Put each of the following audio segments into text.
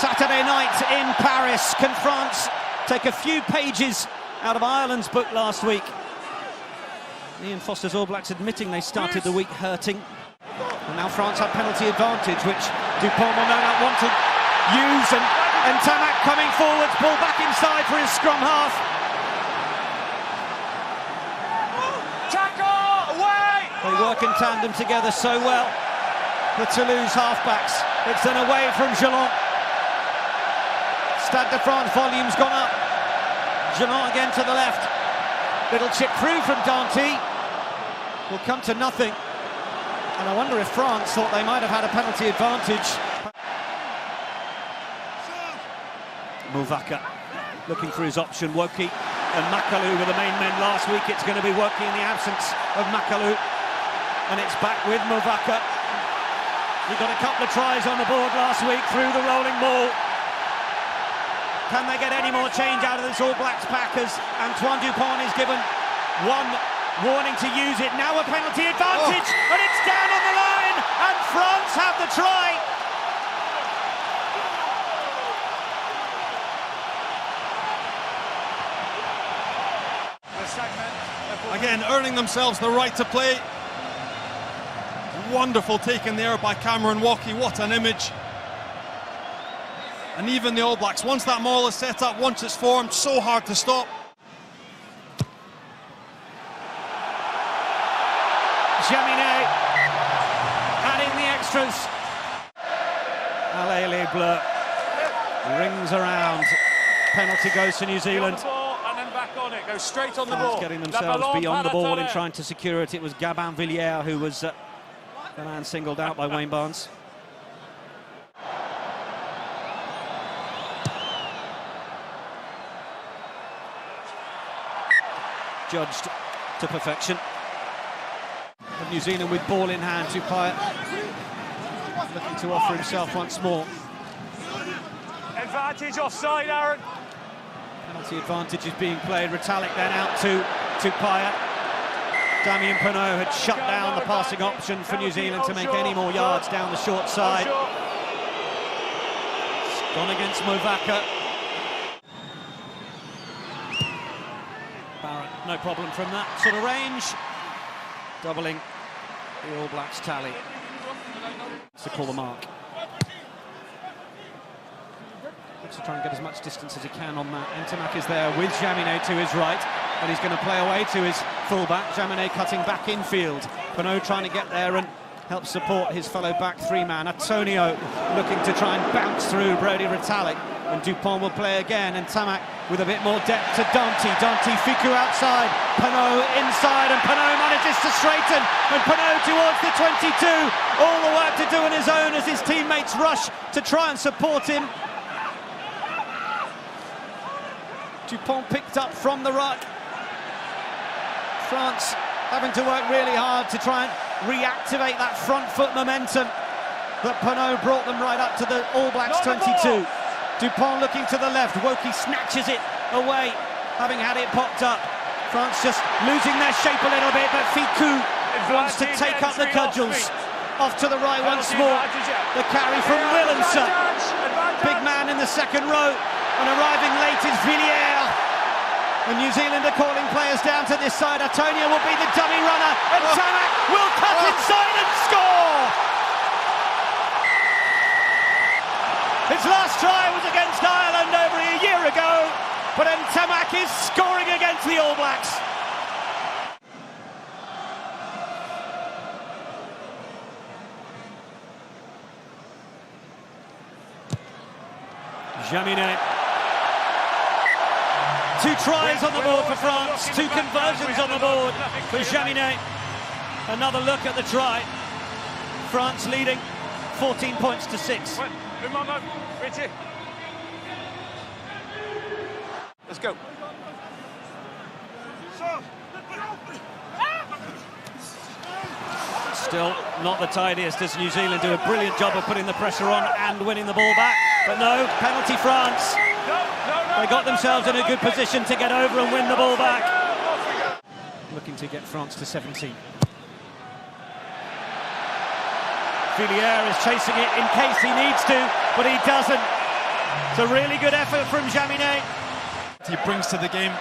Saturday night in Paris. Can France take a few pages out of Ireland's book last week? Ian Foster's All Blacks admitting they started the week hurting. And now France have penalty advantage, which Dupont will no doubt want to use. And Tamak coming forwards, ball back inside for his scrum half. Tackle! Away! They work in tandem together so well. The Toulouse halfbacks. It's then away from Geelong. Stade de France volume's gone up. Geelong again to the left. Little chip through from Danty. Will come to nothing. And I wonder if France thought they might have had a penalty advantage. Movaka looking for his option. Woki and Makalu were the main men last week. It's going to be Woki in the absence of Makalu. And it's back with Movaka. He got a couple of tries on the board last week through the rolling ball. Can they get any more change out of this All Blacks pack as Antoine Dupont is given one warning to use it? Now a penalty advantage, and it's down on the line, and France have the try. Again, earning themselves the right to play. Wonderful taken there by Cameron Woki. What an image. And even the All Blacks, once that maul is set up, once it's formed, so hard to stop. Jaminet adding the extras. Alele Bleu rings around. Penalty goes to New Zealand. And then back on it, goes straight on the France ball. getting themselves beyond the ball in trying to secure it. It was Gabin Villiers who was the man singled out by Wayne Barnes. Judged to perfection. New Zealand with ball in hand. Tupac looking to offer himself once more. Advantage offside, Aaron. Penalty advantage is being played. Retallick then out to Payet. Damien Penaud had shut down the passing option for New Zealand to make any more yards down the short side. It's gone against Movaka. Barrett, no problem from that sort of range. Doubling the All Blacks tally. To call the mark. Looks to try and get as much distance as he can on that. Ntamack is there with Jaminet to his right, and he's going to play away to his fullback. Jaminet cutting back infield. Penaud trying to get there and help support his fellow back three-man. Antonio looking to try and bounce through Brodie Retallick. And Dupont will play again, and Tamak with a bit more depth to Danty. Danty, Fickou outside, Penaud inside, and Penaud manages to straighten, and Penaud towards the 22. All the work to do on his own as his teammates rush to try and support him. Dupont picked up from the ruck. France having to work really hard to try and reactivate that front foot momentum, but Penaud brought them right up to the All Blacks 22. Dupont looking to the left. Woki snatches it away, having had it popped up. France just losing their shape a little bit, but Fickou wants to take up the cudgels. Off to the right once more. The carry from Willemse. Big man in the second row, and arriving late is Villiers. And New Zealand are calling players down to this side. Antonio will be the dummy runner, and Tamak will cut inside and score! His last try was against Ireland over a year ago, but Ntamack is scoring against the All Blacks. Jaminet. 2 tries on the board for France, 2 conversions on the board for Jaminet. Another look at the try. France leading 14 points to 6. Let's go. Still not the tidiest as New Zealand do a brilliant job of putting the pressure on and winning the ball back. But no, penalty France. They got themselves in a good position to get over and win the ball back. Looking to get France to 17. Villiers is chasing it in case he needs to, but he doesn't. It's a really good effort from Jaminet. He brings to the game.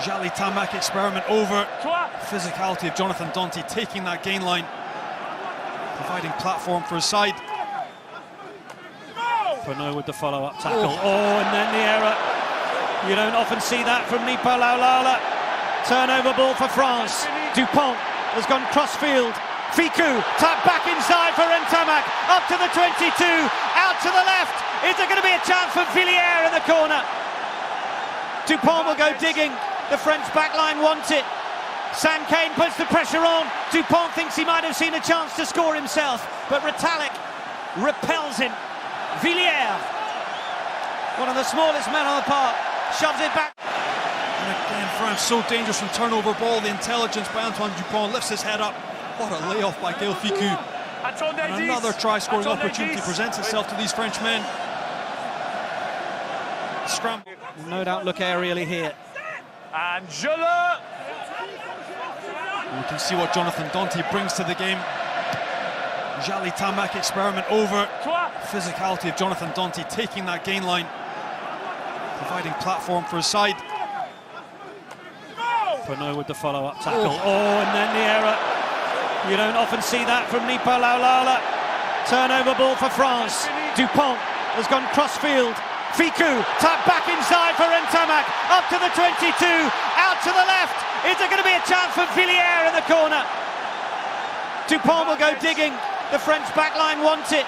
Jali Tamak experiment over. Physicality of Jonathan Danty taking that gain line, providing platform for his side. Penaud with the follow-up tackle. And then the error. You don't often see that from Nicolas Lala. Turnover ball for France. Dupont has gone cross-field. Ficou, tap back inside for Ntamak. Up to the 22, out to the left. Is there going to be a chance for Villiers in the corner? Dupont will go digging. The French backline wants it. Sam Cane puts the pressure on. Dupont thinks he might have seen a chance to score himself, but Retallick repels him. Villiers, one of the smallest men on the park, shoves it back. And again, France so dangerous from turnover ball. The intelligence by Antoine Dupont lifts his head up. What a layoff by Gaël Ficou. And another try-scoring opportunity presents itself to these French men. Scrum. No doubt look aerially here. Angela! We can see what Jonathan Danty brings to the game. Jali Tamak experiment over. Physicality of Jonathan Danty taking that gain line, providing platform for his side. Penaud with the follow-up tackle. And then the error. You don't often see that from Nicolas Lala. Turnover ball for France. Dupont has gone cross-field. Ficou, tap back inside for Ntamak. Up to the 22, out to the left. Is there going to be a chance for Villiers in the corner? Dupont will go digging. The French backline wants it.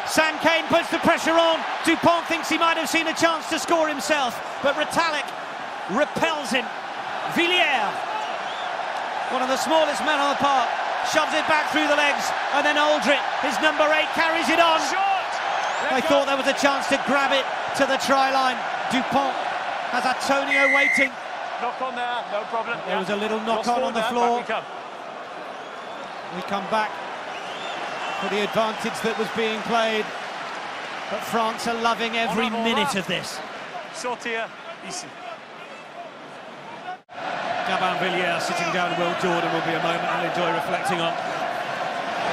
Sam Cane puts the pressure on. Dupont thinks he might have seen a chance to score himself, but Retallick repels him. Villiers, one of the smallest men on the park, shoves it back through the legs, and then Aldrit, his number 8, carries it on. They thought there was a chance to grab it to the try line. Dupont has Antonio waiting. Knock on there, no problem. There was a little knock on the floor. We come back for the advantage that was being played, but France are loving every minute of this. Sortir ici. Gabin Villiers sitting down. Will Jordan will be a moment he'll enjoy reflecting on.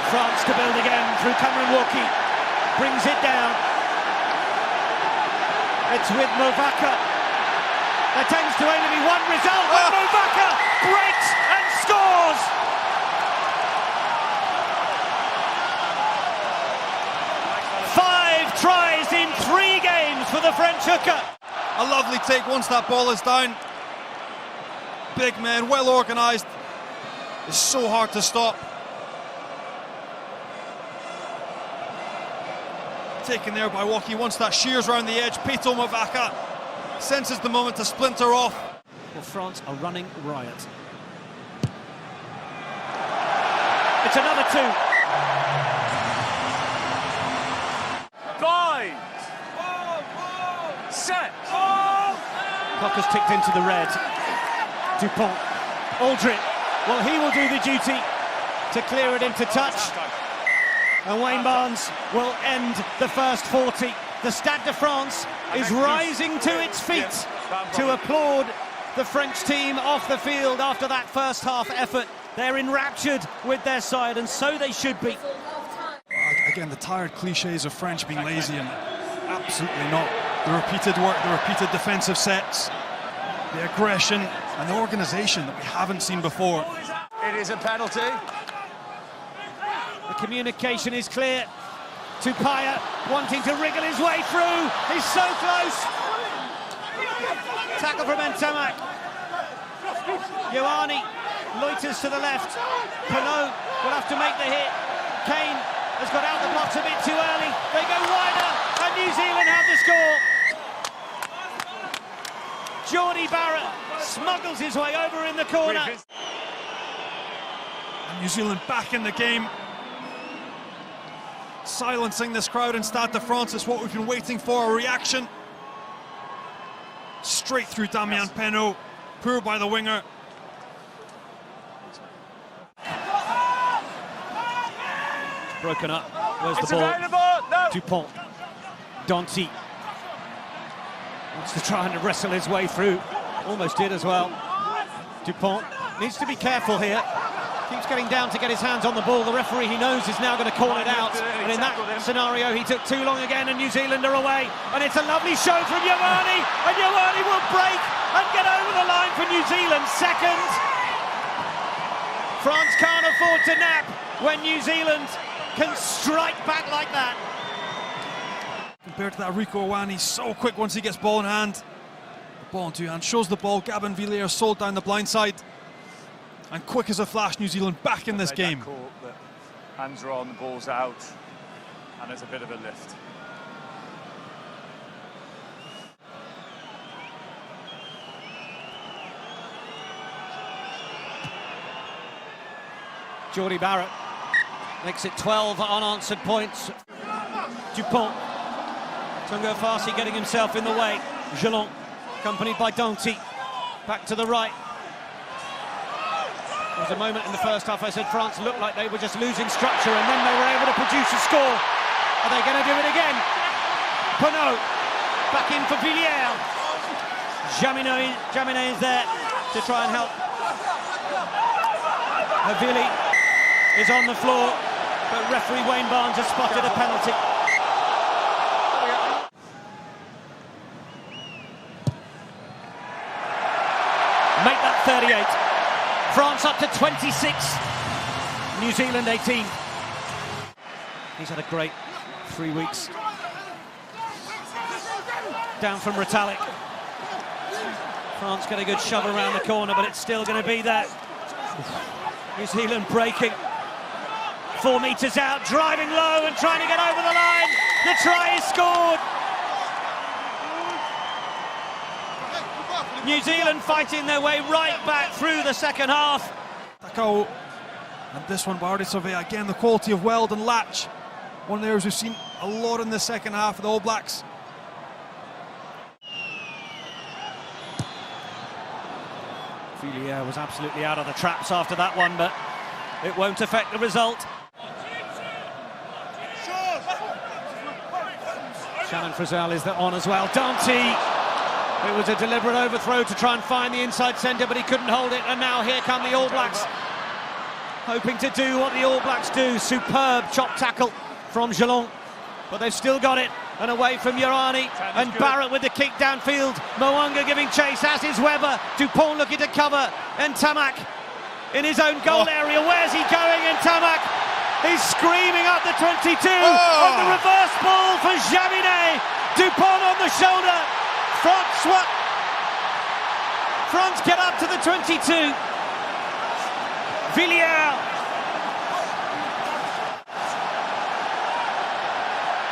France to build again through Cameron Walkie. Brings it down. It's with Movaka. There tends to only be one result, but Movaka breaks and scores! Five tries in 3 games for the French hooker. A lovely take once that ball is down. Big man, well organised. It's so hard to stop. Taken there by Walkie once that shears round the edge. Peto Movaka senses the moment to splinter off. Well, France are running riot. It's another 2. 5. Set. Clock has ticked into the red. Dupont, Aldrit, well, he will do the duty to clear it into touch, and Wayne Barnes will end the first 40. The Stade de France is rising to its feet to applaud the French team off the field after that first half effort. They're enraptured with their side, and so they should be. Again, the tired cliches of French being lazy, and absolutely not. The repeated work, the repeated defensive sets, the aggression and the organisation that we haven't seen before. It is a penalty. The communication is clear. Tupaia wanting to wriggle his way through. He's so close. Tackle from Ntamak. Ioane loiters to the left. Penaud will have to make the hit. Cane has got out the blocks a bit too early. They go wider, and New Zealand have the score. Jordy Barrett smuggles his way over in the corner. And New Zealand back in the game. Silencing this crowd in Stade de France is what we've been waiting for, a reaction. Straight through Damien Penaud, poor by the winger. Broken up, where's the ball? Available. No. Dupont, Danty wants to try and wrestle his way through, almost did as well. Dupont needs to be careful here, Keeps getting down to get his hands on the ball. The referee, he knows, is now going to call it out. And in that scenario, he took too long again, and New Zealand are away. And it's a lovely show from Ioane, and Ioane will break and get over the line for New Zealand. Second. France can't afford to nap when New Zealand can strike back like that. Compared to that Rieko Ioane, so quick once he gets ball in hand. The ball in two hands, shows the ball. Gabin Villiers sold down the blind side. And quick as a flash, New Zealand back in this game. Hands are on, the ball's out, and there's a bit of a lift. Jordie Barrett makes it 12 unanswered points. Dupont. Tungo Farsi getting himself in the way. Gelon, accompanied by Danty. Back to the right. There was a moment in the first half I said France looked like they were just losing structure, and then they were able to produce a score. Are they going to do it again? Penaud back in for Villiers. Jaminet is there to try and help. Havili is on the floor, but referee Wayne Barnes has spotted a penalty. Make that 38. France up to 26. New Zealand 18. He's had a great 3 weeks. Down from Retallick. France got a good shove around the corner, but it's still going to be there. New Zealand breaking. 4 metres out, driving low and trying to get over the line. The try is scored. New Zealand fighting their way right back through the second half. Takao, and this one by Ardisove. Again, the quality of Weld and Latch. One of the areas we've seen a lot in the second half of the All Blacks. Villiers was absolutely out of the traps after that one, but it won't affect the result. Shannon Frizzell is on as well. Danty. It was a deliberate overthrow to try and find the inside centre, but he couldn't hold it. And now here come the All Blacks, hoping to do what the All Blacks do. Superb chop tackle from Gelon, but they've still got it. And away from Ioane, and Barrett with the kick downfield. Mo'unga giving chase, as is Weber. Dupont looking to cover, and Tamak in his own goal area. Where's he going? And Tamak is screaming up the 22. On the reverse ball for Jaminet. Dupont on the shoulder. France get up to the 22. Villiers.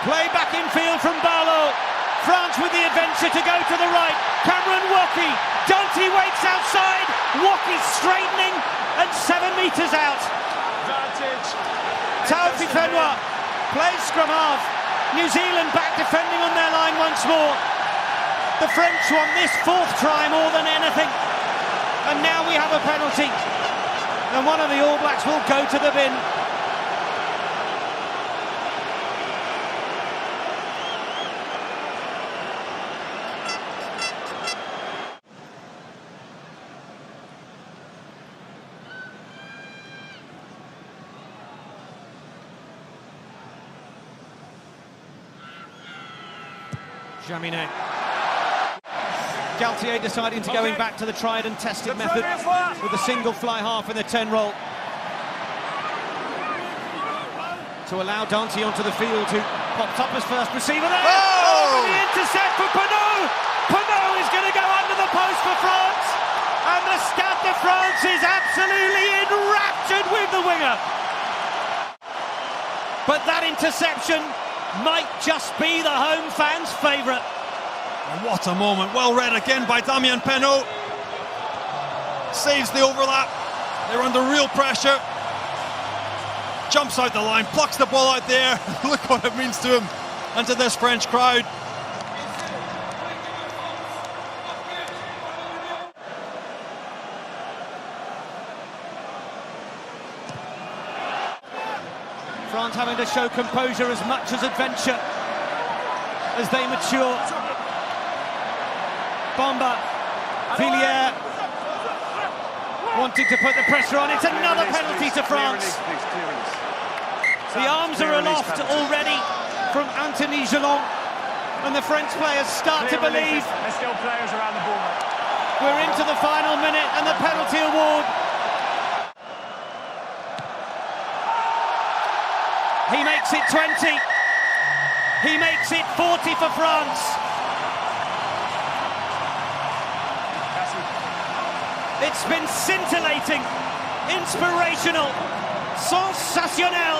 Play back in field from Barlow. France with the adventure to go to the right. Cameron Woki. Danty waits outside. Woki straightening and 7 metres out. Taofi Fenwa plays scrum half. New Zealand back defending on their line once more. The French want this 4th try more than anything. And now we have a penalty. And one of the All Blacks will go to the bin. Jaminet. Galtier deciding to going back to the tried and tested method with a single fly half in the 10 roll. To allow Danty onto the field, who popped up as first receiver there. Oh! The intercept for Penaud! Penaud is going to go under the post for France. And the Stade de France is absolutely enraptured with the winger. But that interception might just be the home fans' favourite. And what a moment, well read again by Damien Penaud. Saves the overlap, they're under real pressure. Jumps out the line, plucks the ball out there. Look what it means to him and to this French crowd. France having to show composure as much as adventure as they mature. Bomba, Villiers, wanting to put the pressure on. It's another penalty to France. The arms are aloft already from Anthony Gelon, and the French players start to believe. There's still players around the ball. We're into the final minute and the penalty award. He makes it 20. He makes it 40 for France. It's been scintillating, inspirational, sensationnel.